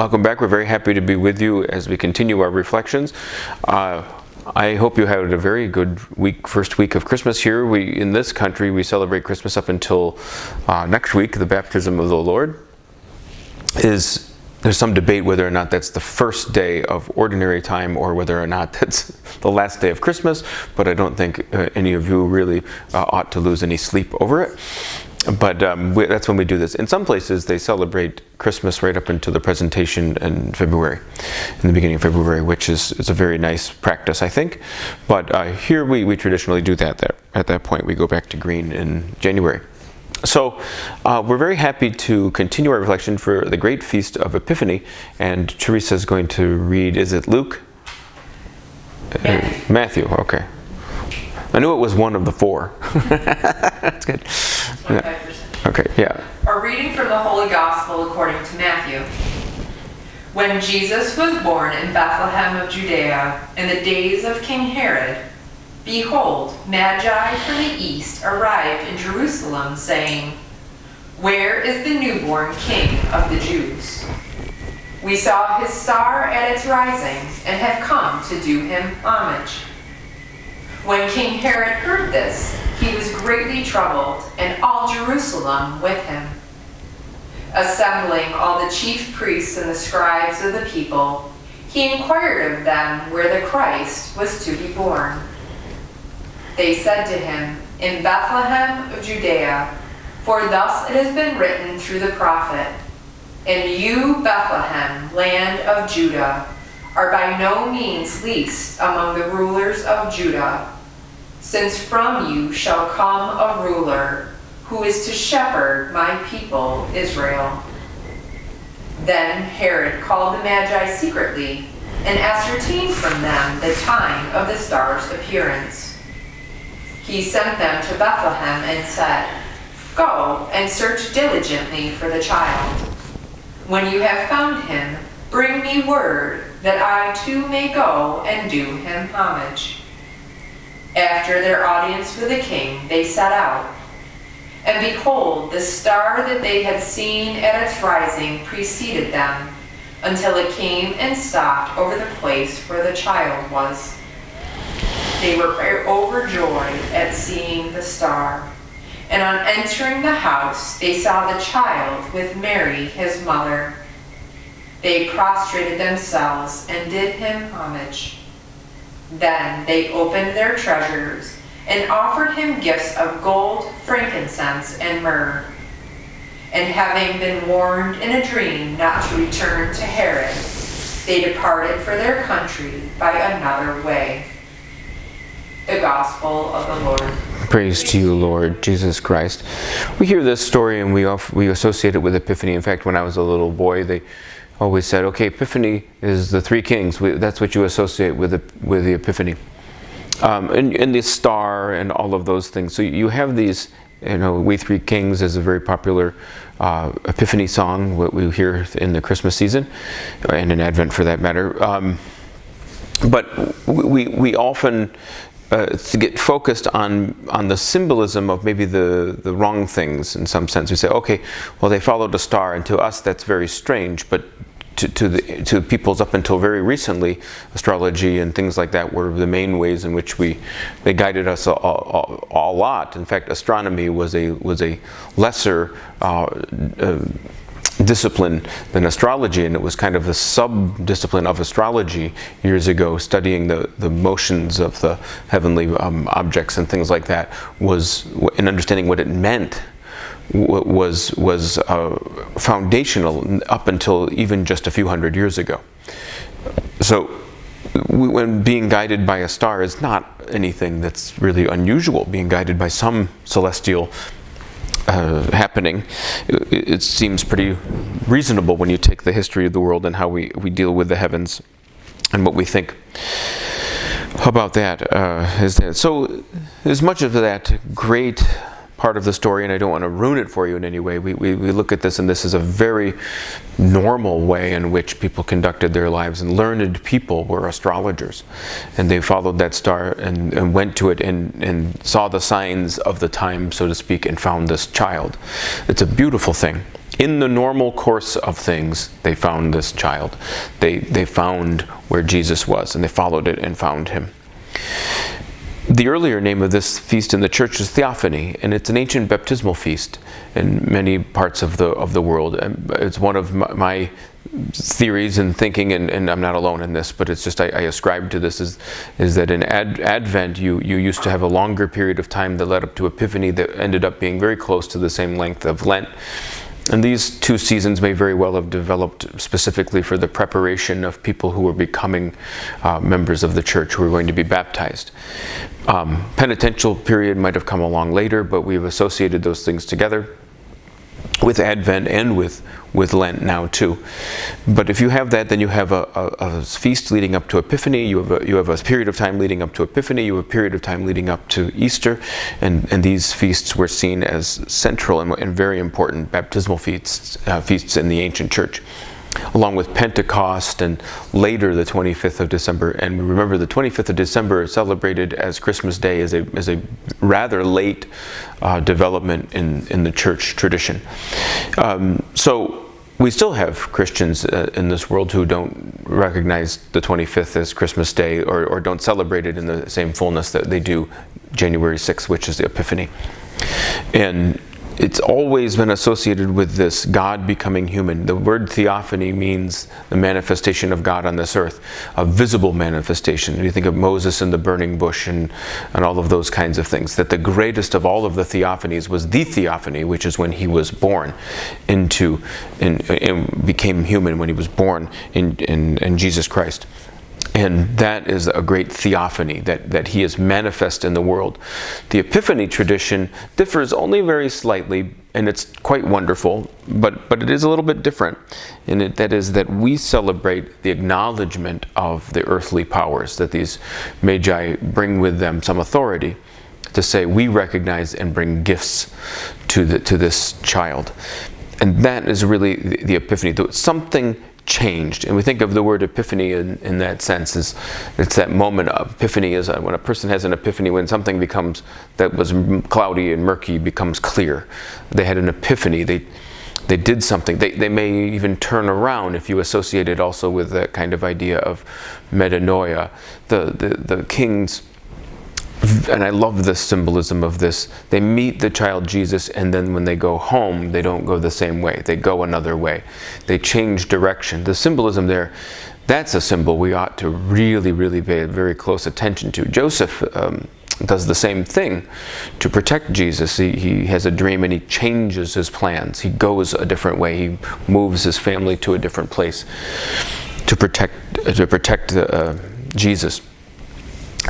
Welcome back. We're very happy to be with you as we continue our reflections. I hope you had a very good first week of Christmas here. In this country, we celebrate Christmas up until next week, the baptism of the Lord. There's some debate whether or not that's the first day of ordinary time or whether or not that's the last day of Christmas, but I don't think any of you really ought to lose any sleep over it. But that's when we do this. In some places, they celebrate Christmas right up until the presentation in February, in the beginning of February, which is a very nice practice, I think. But here we traditionally do that there. At that point, we go back to green in January. So we're very happy to continue our reflection for the great feast of Epiphany. And Teresa is going to read, is it Luke? Matthew, okay. I knew it was one of the four. That's good. 25%. Okay, yeah. A reading from the Holy Gospel according to Matthew. When Jesus was born in Bethlehem of Judea in the days of King Herod, behold, Magi from the east arrived in Jerusalem, saying, "Where is the newborn King of the Jews? We saw his star at its rising and have come to do him homage." When King Herod heard this, he was greatly troubled, and all Jerusalem with him. Assembling all the chief priests and the scribes of the people, he inquired of them where the Christ was to be born. They said to him, "In Bethlehem of Judea, for thus it has been written through the prophet, and you, Bethlehem, land of Judah, are by no means least among the rulers of Judah, since from you shall come a ruler who is to shepherd my people Israel." Then Herod called the Magi secretly and ascertained from them the time of the star's appearance. He sent them to Bethlehem and said, "Go and search diligently for the child. When you have found him, bring me word that I too may go and do him homage." After their audience with the king, they set out. And behold, the star that they had seen at its rising preceded them, until it came and stopped over the place where the child was. They were overjoyed at seeing the star. And on entering the house, they saw the child with Mary, his mother. They prostrated themselves and did him homage. Then they opened their treasures and offered him gifts of gold, frankincense, and myrrh. And having been warned in a dream not to return to Herod, they departed for their country by another way. The Gospel of the Lord. Praise to you, Lord Jesus Christ. We hear this story and we associate it with Epiphany. In fact, when I was a little boy, they always said, okay, Epiphany is the three kings. That's what you associate with the Epiphany. And the star and all of those things. So you have these, We Three Kings is a very popular Epiphany song, what we hear in the Christmas season, and in Advent for that matter. But we often get focused on the symbolism of maybe the wrong things in some sense. We say, okay, well, they followed a star, and to us that's very strange, but to peoples up until very recently, astrology and things like that were the main ways in which they guided us a lot. In fact, astronomy was a lesser discipline than astrology, and it was kind of the sub-discipline of astrology years ago, studying the motions of the heavenly objects and things like that, and understanding what it meant was foundational up until even just a few hundred years ago. So when being guided by a star is not anything that's really unusual. Being guided by some celestial happening, it seems pretty reasonable when you take the history of the world and how we deal with the heavens and what we think about that. So as much of that great part of the story, and I don't want to ruin it for you in any way, we look at this, and this is a very normal way in which people conducted their lives, and learned people were astrologers, and they followed that star and went to it and saw the signs of the time, so to speak, and found this child. It's a beautiful thing. in the normal course of things, they found this child. They found where Jesus was, and they followed it and found him. The earlier name of this feast in the church is Theophany, and it's an ancient baptismal feast in many parts of the world. And it's one of my theories and thinking, and I'm not alone in this, but it's just I ascribe to this is that in Advent you used to have a longer period of time that led up to Epiphany that ended up being very close to the same length of Lent. And these two seasons may very well have developed specifically for the preparation of people who were becoming members of the church, who were going to be baptized. Penitential period might have come along later, but we've associated those things together with Advent and with Lent now too. But if you have that, then you have a feast leading up to Epiphany, you have a period of time leading up to Epiphany, you have a period of time leading up to Easter, and these feasts were seen as central and very important baptismal feasts in the ancient church, along with Pentecost and later the 25th of December. And remember, the 25th of December is celebrated as Christmas Day as a rather late development in the church tradition. So we still have Christians in this world who don't recognize the 25th as Christmas Day or don't celebrate it in the same fullness that they do January 6th, which is the Epiphany. And it's always been associated with this God becoming human. The word theophany means the manifestation of God on this earth, a visible manifestation. And you think of Moses in the burning bush and all of those kinds of things, that the greatest of all of the theophanies was the theophany, which is when he was born and became human, when he was born in Jesus Christ. And that is a great theophany, that he is manifest in the world. The Epiphany tradition differs only very slightly, and it's quite wonderful, but it is a little bit different. And that is that we celebrate the acknowledgement of the earthly powers, that these magi bring with them some authority to say, we recognize and bring gifts to this child. And that is really the Epiphany. Something changed, and we think of the word epiphany in that sense is it's that moment of epiphany is when a person has an epiphany, when something becomes that was cloudy and murky becomes clear. They had an epiphany. They did something. They may even turn around if you associate it also with that kind of idea of metanoia. The kings, and I love the symbolism of this, they meet the child Jesus, and then when they go home, they don't go the same way. They go another way. They change direction. The symbolism there, that's a symbol we ought to really, really pay very close attention to. Joseph does the same thing to protect Jesus. He has a dream and he changes his plans. He goes a different way. He moves his family to a different place to protect Jesus.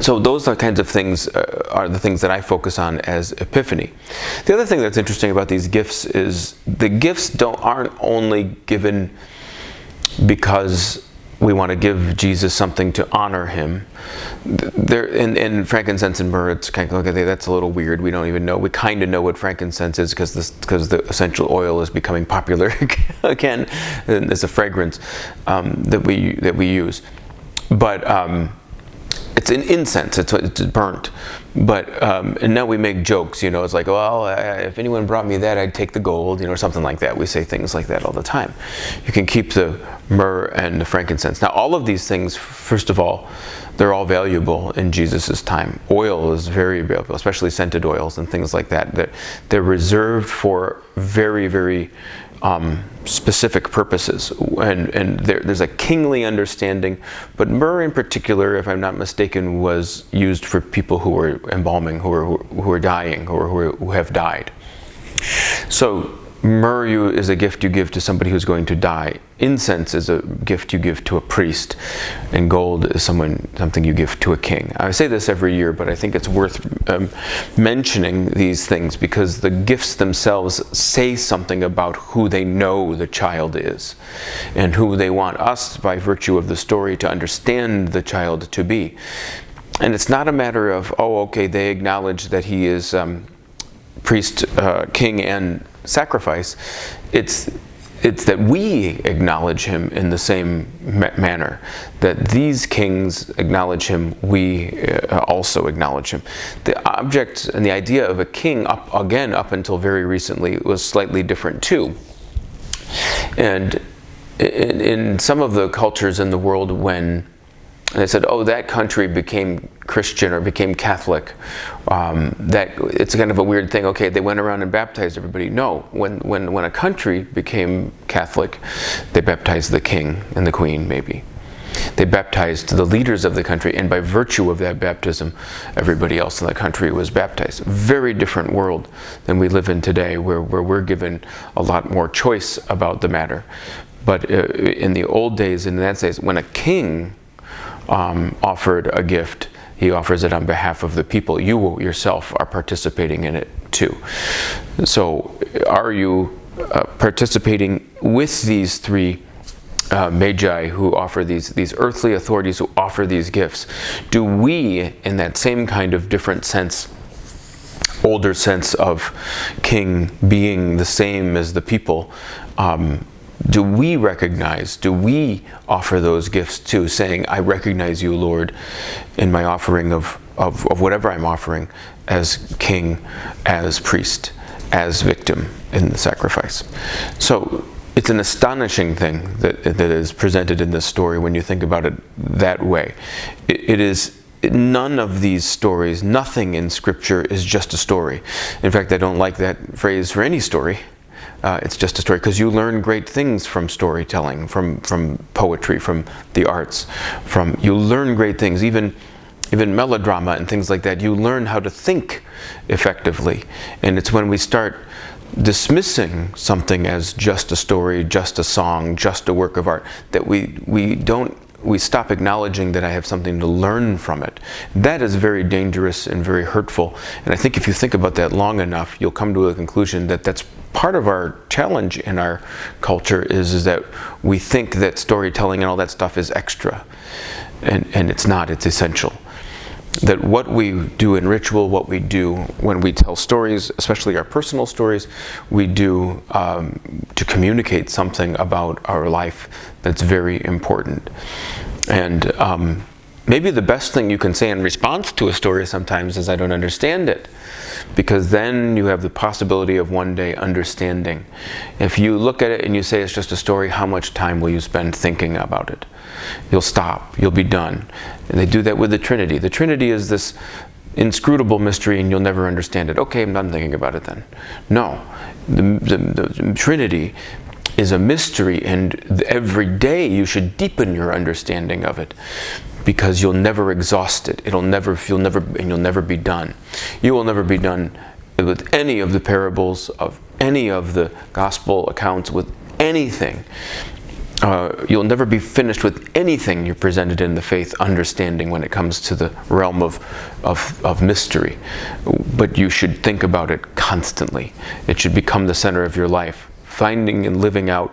So those are kinds of things are the things that I focus on as Epiphany. The other thing that's interesting about these gifts is the gifts aren't only given because we want to give Jesus something to honor him. In frankincense and myrrh, it's kind of okay, that's a little weird. We don't even know. We kind of know what frankincense is because the essential oil is becoming popular again. And it's a fragrance that we use, but it's an incense. It's burnt, but and now we make jokes. It's like, well, if anyone brought me that, I'd take the gold, or something like that. We say things like that all the time. You can keep the myrrh and the frankincense. Now, all of these things, first of all, they're all valuable in Jesus's time. Oil is very valuable, especially scented oils and things like that. They're reserved for very, very specific purposes, and there's a kingly understanding, but myrrh in particular, if I'm not mistaken, was used for people who were embalming, who are dying, who have died. So myrrh is a gift you give to somebody who's going to die. Incense is a gift you give to a priest, and gold is something you give to a king. I say this every year, but I think it's worth mentioning these things because the gifts themselves say something about who they know the child is and who they want us, by virtue of the story, to understand the child to be. And it's not a matter of, they acknowledge that he is priest, king, and sacrifice. It's that we acknowledge him in the same manner. That these kings acknowledge him, we also acknowledge him. The object and the idea of a king, up until very recently, was slightly different too. And in some of the cultures in the world, when they said, oh, that country became Christian or became Catholic, that it's kind of a weird thing. Okay, they went around and baptized everybody. No, when a country became Catholic, they baptized the king and the queen, maybe. They baptized the leaders of the country, and by virtue of that baptism, everybody else in the country was baptized. Very different world than we live in today, where we're given a lot more choice about the matter. But in the old days, in that days, when a king offered a gift, he offers it on behalf of the people. You yourself are participating in it too. So are you participating with these three magi who offer these earthly authorities who offer these gifts? Do we, in that same kind of different sense, older sense of king being the same as the people, do we recognize, do we offer those gifts too, saying, I recognize you, Lord, in my offering of whatever I'm offering, as king, as priest, as victim in the sacrifice? So it's an astonishing thing that is presented in this story when you think about it that way. It is none of these stories, nothing in Scripture is just a story. In fact, I don't like that phrase for any story. It's just a story, because you learn great things from storytelling, from poetry, from the arts. You learn great things, even melodrama and things like that. You learn how to think effectively. And it's when we start dismissing something as just a story, just a song, just a work of art, that we stop acknowledging that I have something to learn from it. That is very dangerous and very hurtful. And I think if you think about that long enough, you'll come to a conclusion that that's part of our challenge in our culture, is that we think that storytelling and all that stuff is extra. And it's not, it's essential. That what we do in ritual, what we do when we tell stories, especially our personal stories, we do to communicate something about our life that's very important. And maybe the best thing you can say in response to a story sometimes is, I don't understand it. Because then you have the possibility of one day understanding. If you look at it and you say it's just a story, how much time will you spend thinking about it? You'll stop, you'll be done. And they do that with the Trinity. The Trinity is this inscrutable mystery and you'll never understand it. Okay, I'm done thinking about it then. No, the Trinity is a mystery, and every day you should deepen your understanding of it, because you'll never exhaust it. You'll never be done. You will never be done with any of the parables, of any of the gospel accounts, with anything. You'll never be finished with anything you're presented in the faith understanding when it comes to the realm of mystery. But you should think about it constantly. It should become the center of your life. Finding and living out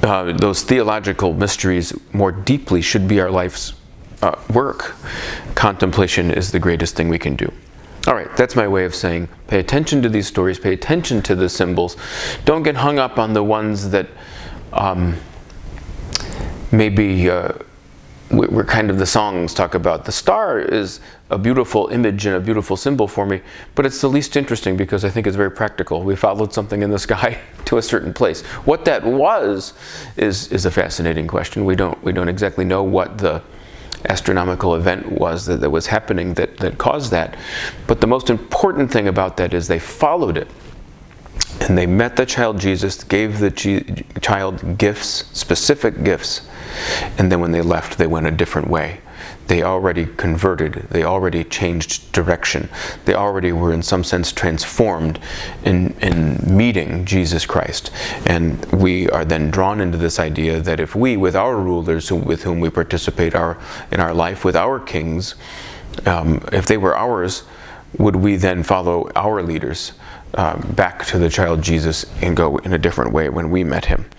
those theological mysteries more deeply should be our life's work. Contemplation is the greatest thing we can do. All right, that's my way of saying, pay attention to these stories, pay attention to the symbols. Don't get hung up on the ones that maybe we're kind of, the songs talk about. The star is a beautiful image and a beautiful symbol for me, but it's the least interesting because I think it's very practical. We followed something in the sky to a certain place. What that was is a fascinating question. We don't exactly know what the astronomical event was that was happening that caused that. But the most important thing about that is they followed it. And they met the child Jesus, gave the child gifts, specific gifts, and then when they left, they went a different way. They already converted, they already changed direction, they already were in some sense transformed in meeting Jesus Christ. And we are then drawn into this idea that if we, with our rulers with whom we participate in our life, with our kings, if they were ours, would we then follow our leaders back to the child Jesus and go in a different way when we met him,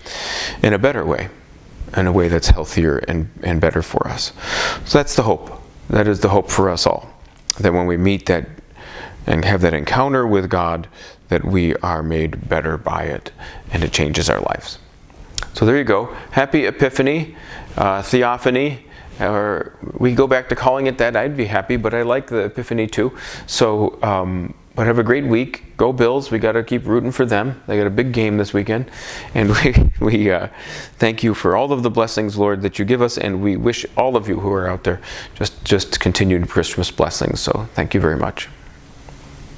in a better way, in a way that's healthier and better for us? So that's the hope. That is the hope for us all, that when we meet that and have that encounter with God, that we are made better by it and it changes our lives. So there you go. Happy Epiphany, Theophany, or we go back to calling it that. I'd be happy, but I like the Epiphany too. So But have a great week. Go Bills. We got to keep rooting for them. They got a big game this weekend. And we thank you for all of the blessings, Lord, that you give us. And we wish all of you who are out there just continued Christmas blessings. So thank you very much.